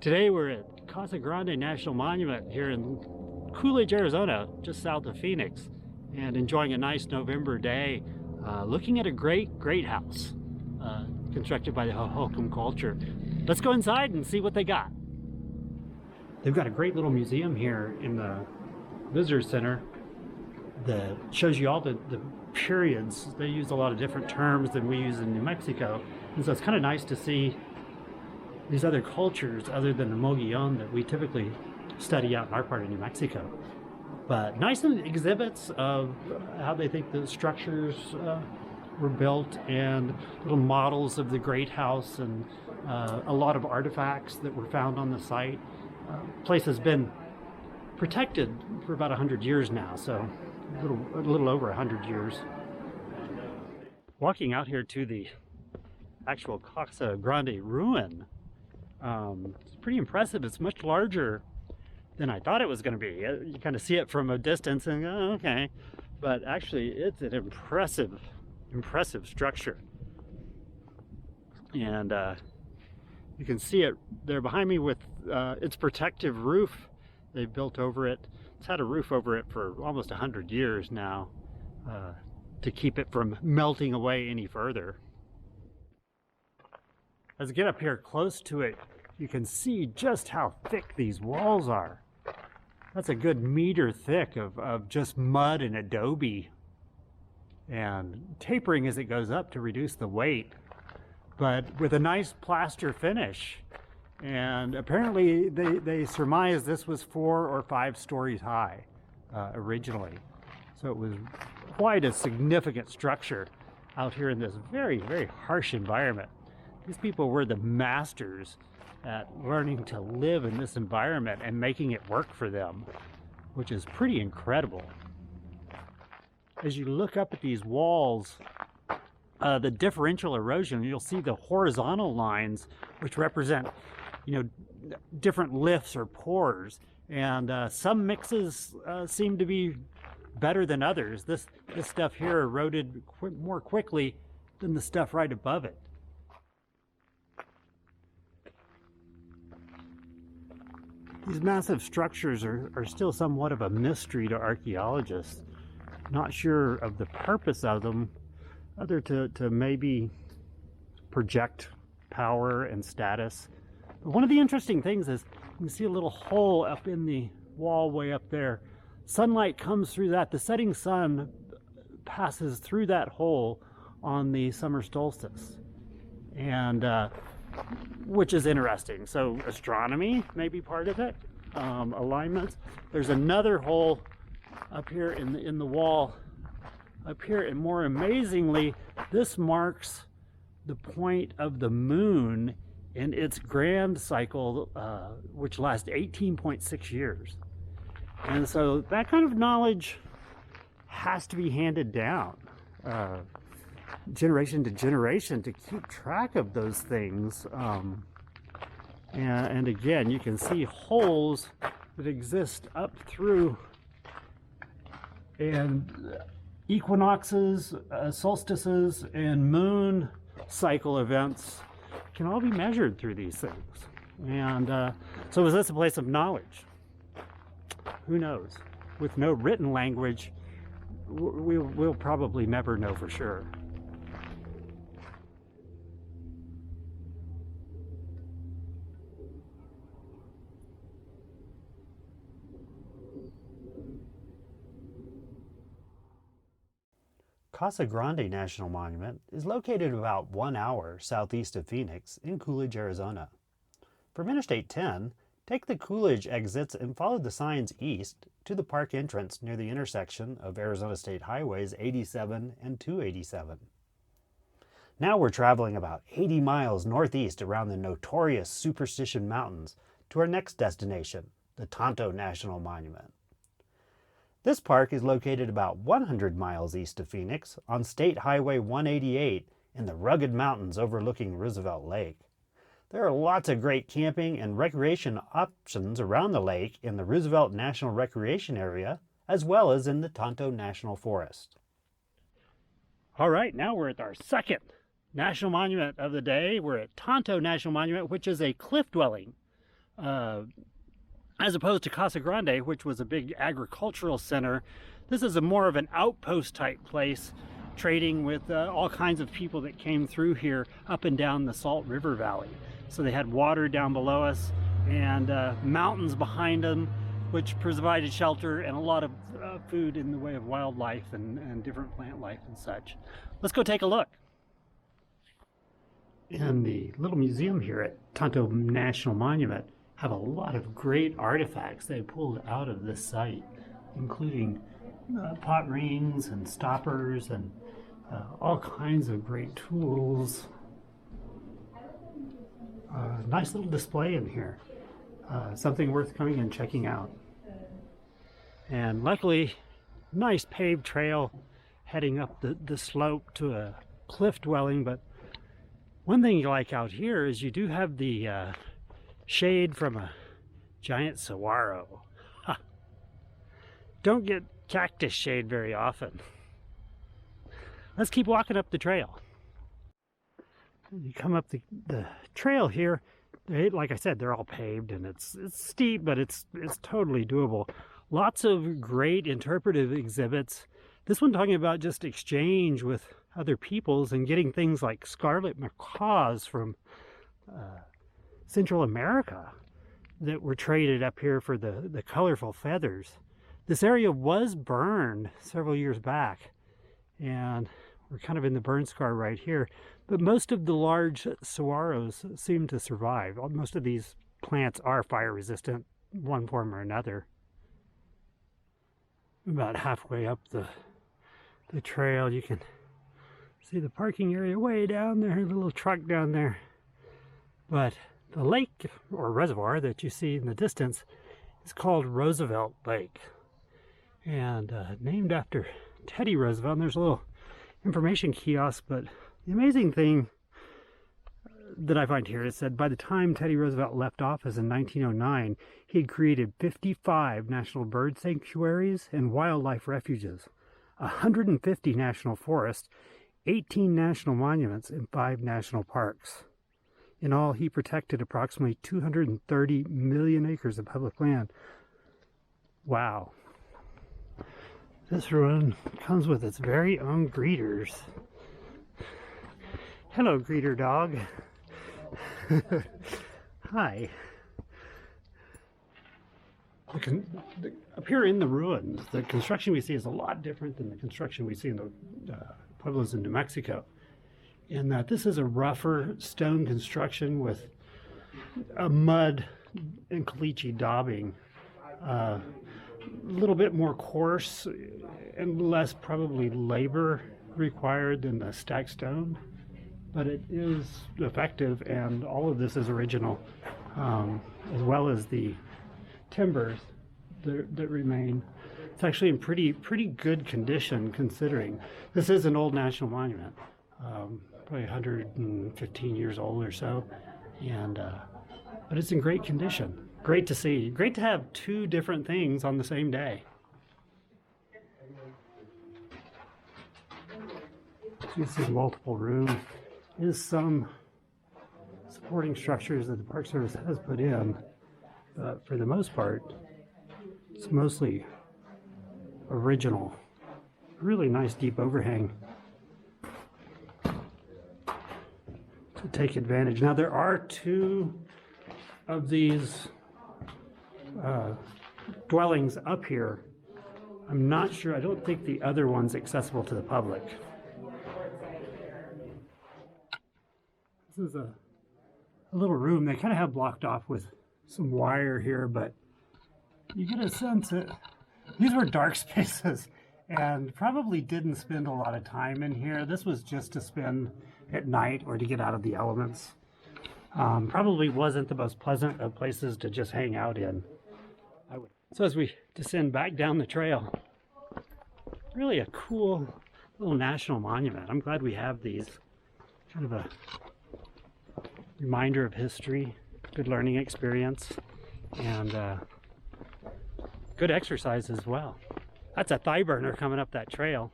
Today we're at Casa Grande National Monument here in Coolidge, Arizona, just south of Phoenix, and enjoying a nice November day, looking at a great house constructed by the Hohokam Culture. Let's go inside and see what they got. They've got a great little museum here in the visitor center that shows you all the periods. They use a lot of different terms than we use in New Mexico, and so it's kind of nice to see these other cultures other than the Mogollon that we typically study out in our part of New Mexico. But nice exhibits of how they think the structures were built, and little models of the great house, and a lot of artifacts that were found on the site. Place has been protected for about 100 years now, so a little over 100 years. Walking out here to the actual Casa Grande ruin, it's pretty impressive. It's much larger than I thought it was going to be. You kind of see it from a distance and go, oh, okay, but actually it's an impressive structure. And you can see it there behind me with its protective roof they built over it. It's had a roof over it for almost 100 years now to keep it from melting away any further. As I get up here close to it, you can see just how thick these walls are. That's a good meter thick of just mud and adobe, and tapering as it goes up to reduce the weight, but with a nice plaster finish. And apparently they surmise this was 4 or 5 stories high originally. So it was quite a significant structure out here in this very harsh environment. These people were the masters at learning to live in this environment and making it work for them, which is pretty incredible. As you look up at these walls, the differential erosion, you'll see the horizontal lines, which represent, different lifts or pores, and some mixes seem to be better than others. This stuff here eroded more quickly than the stuff right above it. These massive structures are still somewhat of a mystery to archaeologists. Not sure of the purpose of them, other to maybe project power and status. But one of the interesting things is you can see a little hole up in the wall way up there. Sunlight comes through that. The setting sun passes through that hole on the summer solstice, and which is interesting. So astronomy may be part of it, alignments. There's another hole up here in the wall up here, and more amazingly, this marks the point of the moon in its grand cycle, which lasts 18.6 years. And so that kind of knowledge has to be handed down generation to generation to keep track of those things. And again, you can see holes that exist up through, and equinoxes, solstices, and moon cycle events can all be measured through these things. And so is this a place of knowledge? Who knows? With no written language, we'll probably never know for sure. Casa Grande National Monument is located about 1 hour southeast of Phoenix in Coolidge, Arizona. From Interstate 10, take the Coolidge exits and follow the signs east to the park entrance near the intersection of Arizona State Highways 87 and 287. Now we're traveling about 80 miles northeast around the notorious Superstition Mountains to our next destination, the Tonto National Monument. This park is located about 100 miles east of Phoenix on State Highway 188 in the rugged mountains overlooking Roosevelt Lake. There are lots of great camping and recreation options around the lake in the Roosevelt National Recreation Area, as well as in the Tonto National Forest. All right, now we're at our second national monument of the day. We're at Tonto National Monument, which is a cliff dwelling as opposed to Casa Grande, which was a big agricultural center. This is a more of an outpost type place, trading with all kinds of people that came through here up and down the Salt River Valley. So they had water down below us and mountains behind them, which provided shelter and a lot of food in the way of wildlife and different plant life and such. Let's go take a look. In the little museum here at Tonto National Monument have a lot of great artifacts they pulled out of this site, including pot rings and stoppers and all kinds of great tools. Nice little display in here. Something worth coming and checking out. And luckily, nice paved trail heading up the slope to a cliff dwelling. But one thing you like out here is you do have the shade from a giant saguaro. Ha. Don't get cactus shade very often. Let's keep walking up the trail. You come up the trail here. Like I said, they're all paved and it's steep, but it's totally doable. Lots of great interpretive exhibits. This one talking about just exchange with other peoples and getting things like scarlet macaws from Central America that were traded up here for the colorful feathers. This area was burned several years back, and we're kind of in the burn scar right here. But most of the large saguaros seem to survive. Most of these plants are fire resistant, one form or another. About halfway up the trail, you can see the parking area way down there, the little truck down there. But the lake or reservoir that you see in the distance is called Roosevelt Lake, and named after Teddy Roosevelt. And there's a little information kiosk, but the amazing thing that I find here is that by the time Teddy Roosevelt left office in 1909, he had created 55 national bird sanctuaries and wildlife refuges, 150 national forests, 18 national monuments, and 5 national parks. In all, he protected approximately 230 million acres of public land. Wow. This run comes with its very own greeters. Hello, greeter dog. Hi. Up here in the ruins, the construction we see is a lot different than the construction we see in the pueblos in New Mexico. In that this is a rougher stone construction with a mud and caliche daubing. A little bit more coarse and less probably labor required than the stacked stone. But it is effective, and all of this is original, as well as the timbers that remain. It's actually in pretty good condition, considering this is an old national monument, probably 115 years old or so, and but it's in great condition. Great to see. Great to have 2 different things on the same day. You see multiple rooms. Is some supporting structures that the Park Service has put in, but for the most part, it's mostly original. Really nice deep overhang to take advantage. Now there are 2 of these dwellings up here. I'm not sure. I don't think the other one's accessible to the public. This is a little room they kind of have blocked off with some wire here, but you get a sense that these were dark spaces and probably didn't spend a lot of time in here. This was just to spend at night or to get out of the elements. Probably wasn't the most pleasant of places to just hang out in. So as we descend back down the trail, really a cool little national monument. I'm glad we have these. Kind of a reminder of history, good learning experience, and good exercise as well. That's a thigh burner coming up that trail.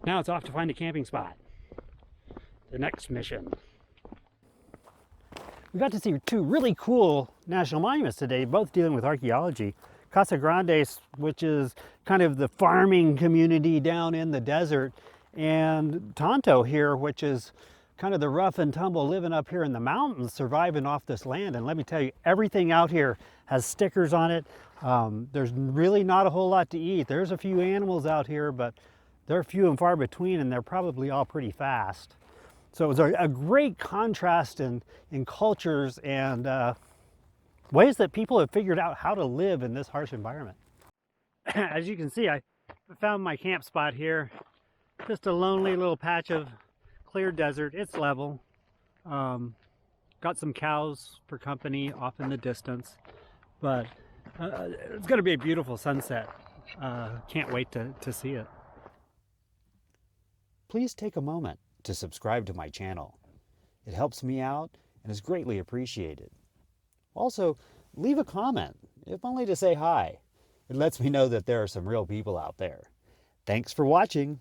Now it's off to find a camping spot. The next mission. We got to see two really cool national monuments today, both dealing with archaeology. Casa Grande, which is kind of the farming community down in the desert, and Tonto here, which is kind of the rough and tumble living up here in the mountains, surviving off this land. And let me tell you, everything out here has stickers on it. There's really not a whole lot to eat. There's a few animals out here, but they're few and far between, and they're probably all pretty fast. So it was a great contrast in cultures and ways that people have figured out how to live in this harsh environment. As you can see, I found my camp spot here. Just a lonely little patch of clear desert. It's level. Got some cows for company off in the distance, but it's going to be a beautiful sunset. Can't wait to see it. Please take a moment to subscribe to my channel. It helps me out and is greatly appreciated. Also, leave a comment, if only to say hi. It lets me know that there are some real people out there. Thanks for watching.